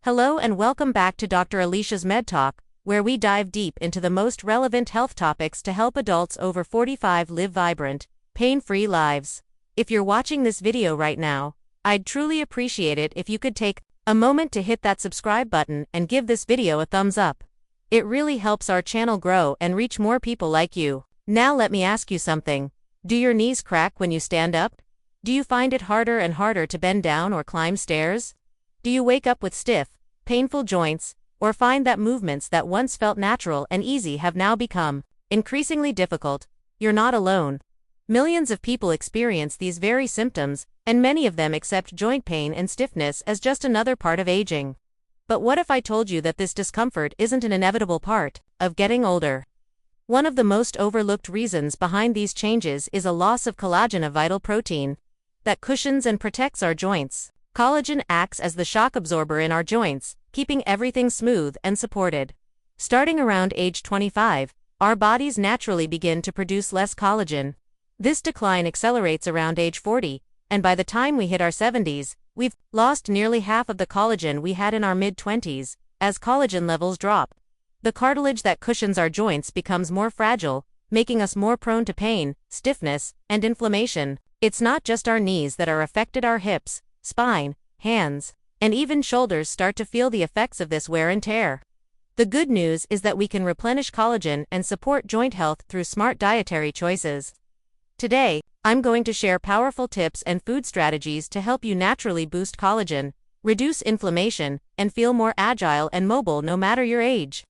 Hello and welcome back to Dr. Alicia's MedTalk, where we dive deep into the most relevant health topics to help adults over 45 live vibrant, pain-free lives. If you're watching this video right now, I'd truly appreciate it if you could take a moment to hit that subscribe button and give this video a thumbs up. It really helps our channel grow and reach more people like you. Now let me ask you something. Do your knees crack when you stand up? Do you find it harder and harder to bend down or climb stairs? Do you wake up with stiff, painful joints, or find that movements that once felt natural and easy have now become increasingly difficult? You're not alone. Millions of people experience these very symptoms, and many of them accept joint pain and stiffness as just another part of aging. But what if I told you that this discomfort isn't an inevitable part of getting older? One of the most overlooked reasons behind these changes is a loss of collagen, a vital protein that cushions and protects our joints. Collagen acts as the shock absorber in our joints, keeping everything smooth and supported. Starting around age 25, our bodies naturally begin to produce less collagen. This decline accelerates around age 40, and by the time we hit our 70s, we've lost nearly half of the collagen we had in our mid-20s. As collagen levels drop, the cartilage that cushions our joints becomes more fragile, making us more prone to pain, stiffness, and inflammation. It's not just our knees that are affected. Our hips, spine, hands, and even shoulders start to feel the effects of this wear and tear. The good news is that we can replenish collagen and support joint health through smart dietary choices. Today, I'm going to share powerful tips and food strategies to help you naturally boost collagen, reduce inflammation, and feel more agile and mobile no matter your age.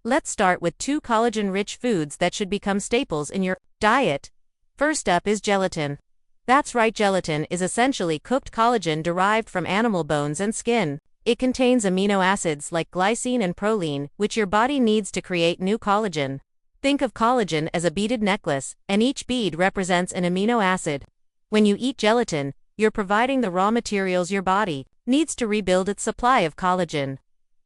Let's start with 2 collagen-rich foods that should become staples in your diet. First up is gelatin. That's right, gelatin is essentially cooked collagen derived from animal bones and skin. It contains amino acids like glycine and proline, which your body needs to create new collagen. Think of collagen as a beaded necklace, and each bead represents an amino acid. When you eat gelatin, you're providing the raw materials your body needs to rebuild its supply of collagen.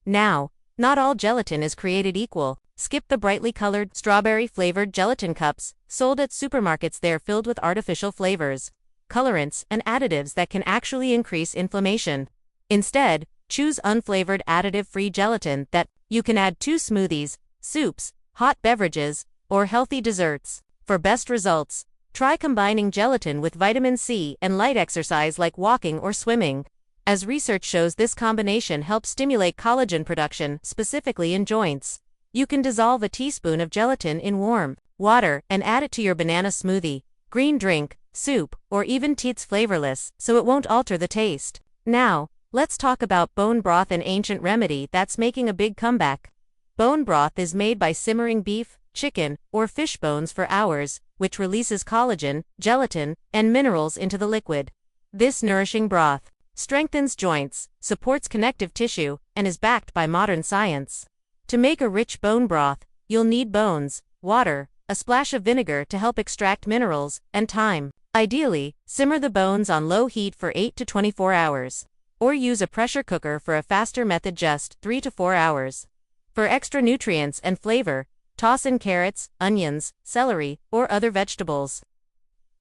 Now, not all gelatin is created equal. Skip the brightly colored, strawberry-flavored gelatin cups sold at supermarkets. They're filled with artificial flavors, colorants, and additives that can actually increase inflammation. Instead, choose unflavored, additive-free gelatin that you can add to smoothies, soups, hot beverages, or healthy desserts. For best results, try combining gelatin with vitamin C and light exercise like walking or swimming. As research shows, this combination helps stimulate collagen production, specifically in joints. You can dissolve a teaspoon of gelatin in warm water and add it to your banana smoothie, green drink, soup, or even tea. It's flavorless, so it won't alter the taste. Now, let's talk about bone broth, an ancient remedy that's making a big comeback. Bone broth is made by simmering beef, chicken, or fish bones for hours, which releases collagen, gelatin, and minerals into the liquid. This nourishing broth strengthens joints, supports connective tissue, and is backed by modern science. To make a rich bone broth, you'll need bones, water, a splash of vinegar to help extract minerals, and time. Ideally, simmer the bones on low heat for 8 to 24 hours. Or use a pressure cooker for a faster method, just 3 to 4 hours. For extra nutrients and flavor, toss in carrots, onions, celery, or other vegetables.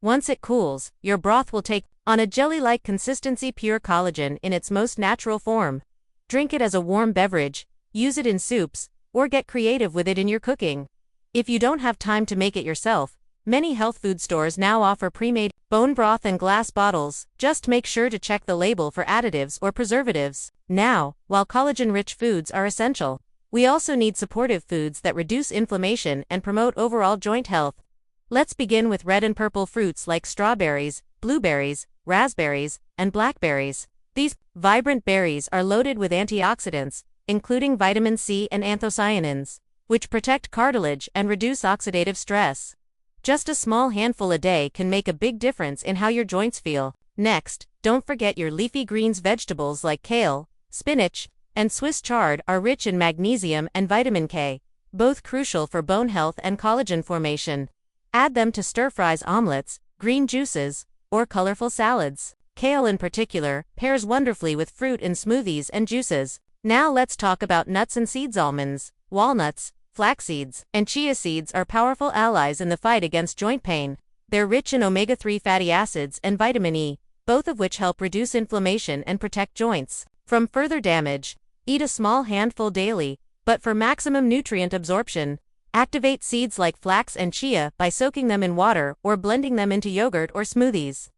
Once it cools, your broth will take on a jelly-like consistency, pure collagen in its most natural form. Drink it as a warm beverage, use it in soups, or get creative with it in your cooking. If you don't have time to make it yourself, many health food stores now offer pre-made bone broth in glass bottles. Just make sure to check the label for additives or preservatives. Now, while collagen-rich foods are essential, we also need supportive foods that reduce inflammation and promote overall joint health. Let's begin with red and purple fruits like strawberries, blueberries, raspberries, and blackberries. These vibrant berries are loaded with antioxidants, including vitamin C and anthocyanins, which protect cartilage and reduce oxidative stress. Just a small handful a day can make a big difference in how your joints feel. Next, don't forget your leafy greens. Vegetables like kale, spinach, and Swiss chard are rich in magnesium and vitamin K, both crucial for bone health and collagen formation. Add them to stir-fries, omelets, green juices, or colorful salads. Kale in particular pairs wonderfully with fruit in smoothies and juices. Now let's talk about nuts and seeds. Almonds, walnuts, flax seeds, and chia seeds are powerful allies in the fight against joint pain. They're rich in omega-3 fatty acids and vitamin E, both of which help reduce inflammation and protect joints from further damage. Eat a small handful daily, but for maximum nutrient absorption. Activate seeds like flax and chia by soaking them in water or blending them into yogurt or smoothies.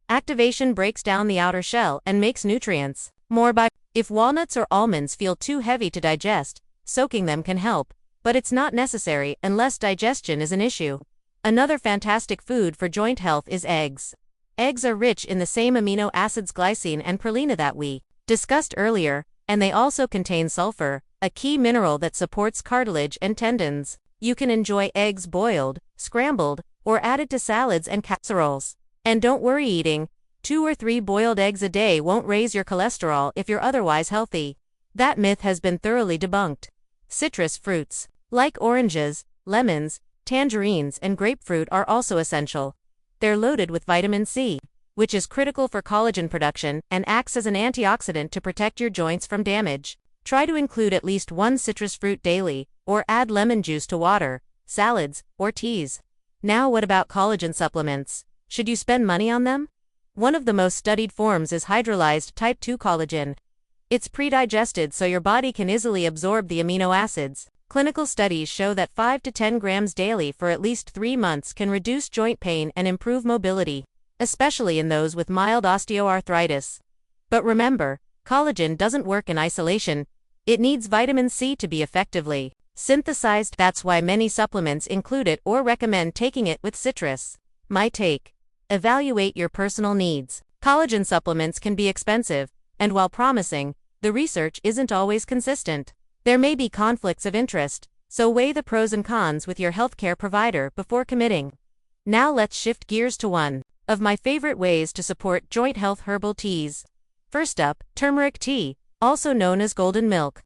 Activation breaks down the outer shell and makes nutrients more by. If walnuts or almonds feel too heavy to digest, soaking them can help, but it's not necessary unless digestion is an issue. Another fantastic food for joint health is eggs. Eggs are rich in the same amino acids glycine and proline that we discussed earlier, and they also contain sulfur, a key mineral that supports cartilage and tendons. You can enjoy eggs boiled, scrambled, or added to salads and casseroles. And don't worry, eating 2 or 3 boiled eggs a day won't raise your cholesterol if you're otherwise healthy. That myth has been thoroughly debunked. Citrus fruits, like oranges, lemons, tangerines, and grapefruit, are also essential. They're loaded with vitamin C, which is critical for collagen production and acts as an antioxidant to protect your joints from damage. Try to include at least 1 citrus fruit daily, or add lemon juice to water, salads, or teas. Now, what about collagen supplements? Should you spend money on them? One of the most studied forms is hydrolyzed type 2 collagen. It's pre-digested so your body can easily absorb the amino acids. Clinical studies show that 5 to 10 grams daily for at least 3 months can reduce joint pain and improve mobility, especially in those with mild osteoarthritis. But remember, collagen doesn't work in isolation. It needs vitamin C to be effectively synthesized. That's why many supplements include it or recommend taking it with citrus. My take: evaluate your personal needs. Collagen supplements can be expensive, and while promising, the research isn't always consistent. There may be conflicts of interest, so weigh the pros and cons with your healthcare provider before committing. Now let's shift gears to one of my favorite ways to support joint health: herbal teas. First up, turmeric tea, also known as golden milk.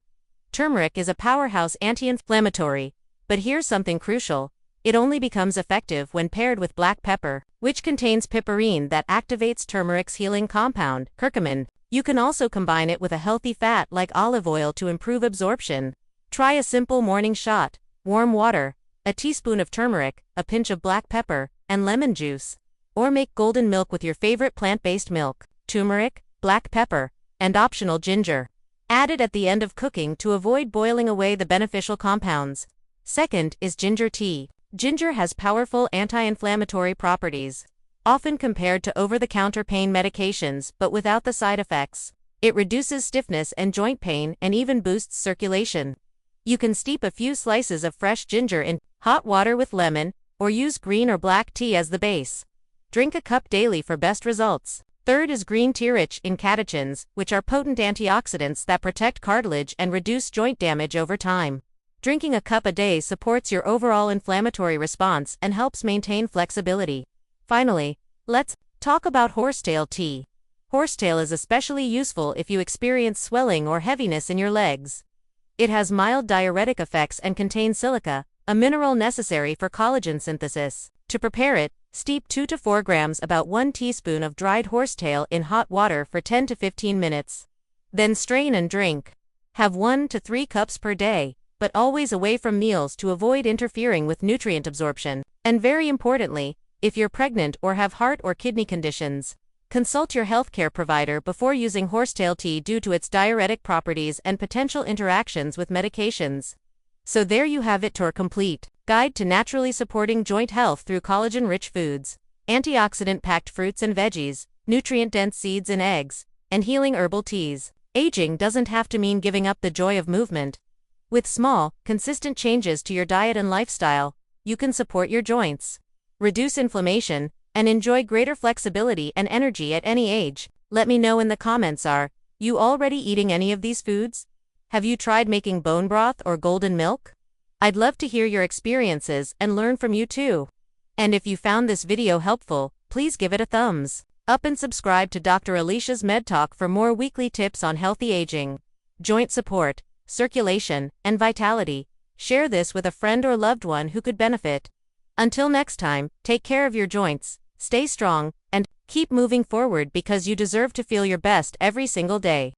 Turmeric is a powerhouse anti-inflammatory, but here's something crucial: it only becomes effective when paired with black pepper, which contains piperine that activates turmeric's healing compound, curcumin. You can also combine it with a healthy fat like olive oil to improve absorption. Try a simple morning shot: warm water, a teaspoon of turmeric, a pinch of black pepper, and lemon juice. Or make golden milk with your favorite plant-based milk, turmeric, black pepper, and optional ginger. Add it at the end of cooking to avoid boiling away the beneficial compounds. Second is ginger tea. Ginger has powerful anti-inflammatory properties, often compared to over-the-counter pain medications but without the side effects. It reduces stiffness and joint pain and even boosts circulation. You can steep a few slices of fresh ginger in hot water with lemon, or use green or black tea as the base. Drink a cup daily for best results. Third is green tea, rich in catechins, which are potent antioxidants that protect cartilage and reduce joint damage over time. Drinking a cup a day supports your overall inflammatory response and helps maintain flexibility. Finally, let's talk about horsetail tea. Horsetail is especially useful if you experience swelling or heaviness in your legs. It has mild diuretic effects and contains silica, a mineral necessary for collagen synthesis. To prepare it, steep 2 to 4 grams, about 1 teaspoon of dried horsetail in hot water for 10 to 15 minutes. Then strain and drink. Have 1 to 3 cups per day, but always away from meals to avoid interfering with nutrient absorption. And very importantly, if you're pregnant or have heart or kidney conditions, consult your healthcare provider before using horsetail tea due to its diuretic properties and potential interactions with medications. So there you have it, your complete guide to naturally supporting joint health through collagen-rich foods, antioxidant-packed fruits and veggies, nutrient-dense seeds and eggs, and healing herbal teas. Aging doesn't have to mean giving up the joy of movement. With small, consistent changes to your diet and lifestyle, you can support your joints, reduce inflammation, and enjoy greater flexibility and energy at any age. Let me know in the comments, are you already eating any of these foods? Have you tried making bone broth or golden milk? I'd love to hear your experiences and learn from you too. And if you found this video helpful, please give it a thumbs up and subscribe to Dr. Alicia's MedTalk for more weekly tips on healthy aging, joint support, circulation, and vitality. Share this with a friend or loved one who could benefit. Until next time, take care of your joints, stay strong, and keep moving forward because you deserve to feel your best every single day.